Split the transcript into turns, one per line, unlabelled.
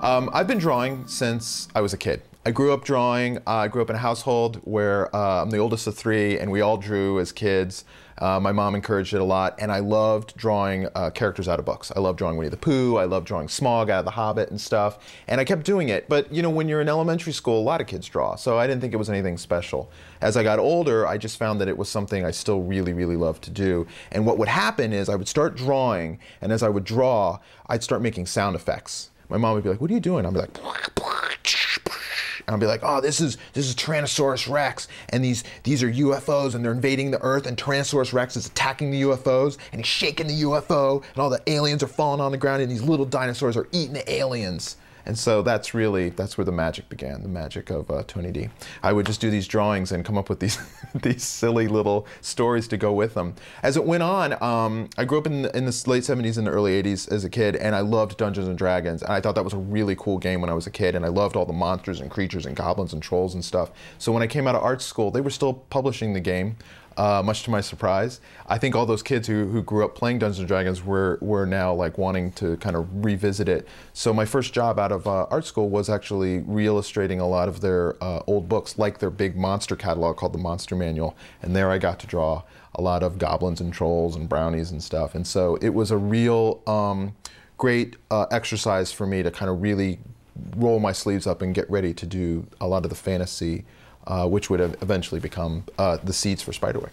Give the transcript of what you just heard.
I've been drawing since I was a kid. I grew up drawing. I grew up in a household where I'm the oldest of three, and we all drew as kids. My mom encouraged it a lot, and I loved drawing characters out of books. I loved drawing Winnie the Pooh. I loved drawing Smaug out of The Hobbit and stuff, and I kept doing it. But you know, when you're in elementary school, a lot of kids draw, so I didn't think it was anything special. As I got older, I just found that it was something I still really, really loved to do. And what would happen is I would start drawing, and as I would draw, I'd start making sound effects. My mom would be like, "What are you doing?" I'd be like, and I'll be like, "Oh, this is Tyrannosaurus Rex, and these are UFOs, and they're invading the Earth, and Tyrannosaurus Rex is attacking the UFOs, and he's shaking the UFO, and all the aliens are falling on the ground, and these little dinosaurs are eating the aliens." And so that's where the magic began, the magic of Tony D. I would just do these drawings and come up with these these silly little stories to go with them. As it went on, I grew up in the late 70s and the early 80s as a kid, and I loved Dungeons and Dragons, and I thought that was a really cool game when I was a kid, and I loved all the monsters and creatures and goblins and trolls and stuff. So when I came out of art school, they were still publishing the game. Much to my surprise. I think all those kids who grew up playing Dungeons & Dragons were now like wanting to kind of revisit it. So my first job out of art school was actually re-illustrating a lot of their old books, like their big monster catalog called the Monster Manual. And there I got to draw a lot of goblins and trolls and brownies and stuff. And so it was a real great exercise for me to kind of really roll my sleeves up and get ready to do a lot of the fantasy which would have eventually become the seeds for SPIDERWICK.